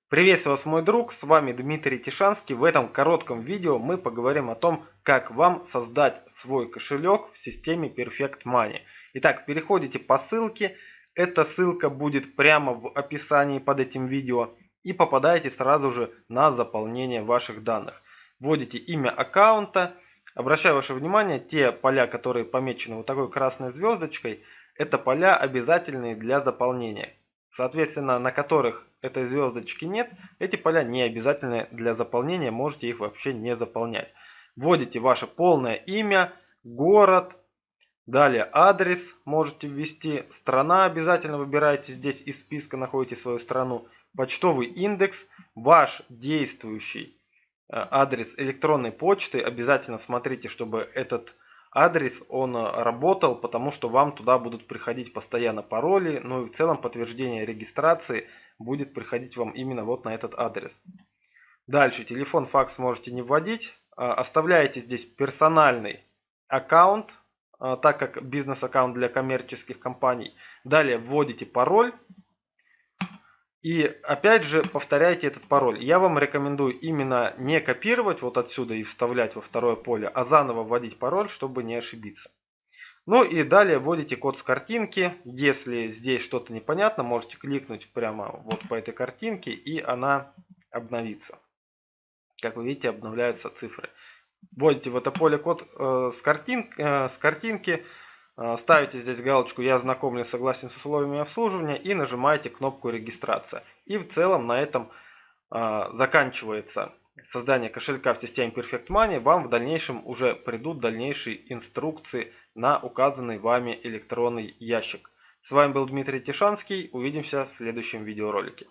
Приветствую вас, мой друг, с вами Дмитрий Тишанский. В этом коротком видео мы поговорим о том, как вам создать свой кошелек в системе Perfect Money. Итак, переходите по ссылке, эта ссылка будет прямо в описании под этим видео и попадаете сразу же на заполнение ваших данных. Вводите имя аккаунта. Обращаю ваше внимание, те поля, которые помечены вот такой красной звездочкой, это поля обязательные для заполнения. Соответственно, на которых этой звездочки нет, эти поля не обязательны для заполнения, можете их вообще не заполнять. Вводите ваше полное имя, город, далее адрес можете ввести, страна обязательно выбираете здесь из списка, находите свою страну, почтовый индекс, ваш действующий адрес электронной почты, обязательно смотрите, чтобы этот адрес он работал, потому что вам туда будут приходить постоянно пароли, ну и в целом подтверждение регистрации будет приходить вам именно вот на этот адрес. Дальше телефон, факс можете не вводить, оставляете здесь персональный аккаунт, так как бизнес-аккаунт для коммерческих компаний. Далее вводите пароль. И опять же повторяйте этот пароль. Я вам рекомендую именно не копировать вот отсюда и вставлять во второе поле, а заново вводить пароль, чтобы не ошибиться. Ну и далее вводите код с картинки. Если здесь что-то непонятно, можете кликнуть прямо вот по этой картинке и она обновится. Как вы видите, обновляются цифры. Вводите в это поле код с картинки. Ставите здесь галочку «Я ознакомлен, согласен с условиями обслуживания» и нажимаете кнопку «Регистрация». И в целом на этом заканчивается создание кошелька в системе Perfect Money. Вам в дальнейшем уже придут дальнейшие инструкции на указанный вами электронный ящик. С вами был Дмитрий Тишанский. Увидимся в следующем видеоролике.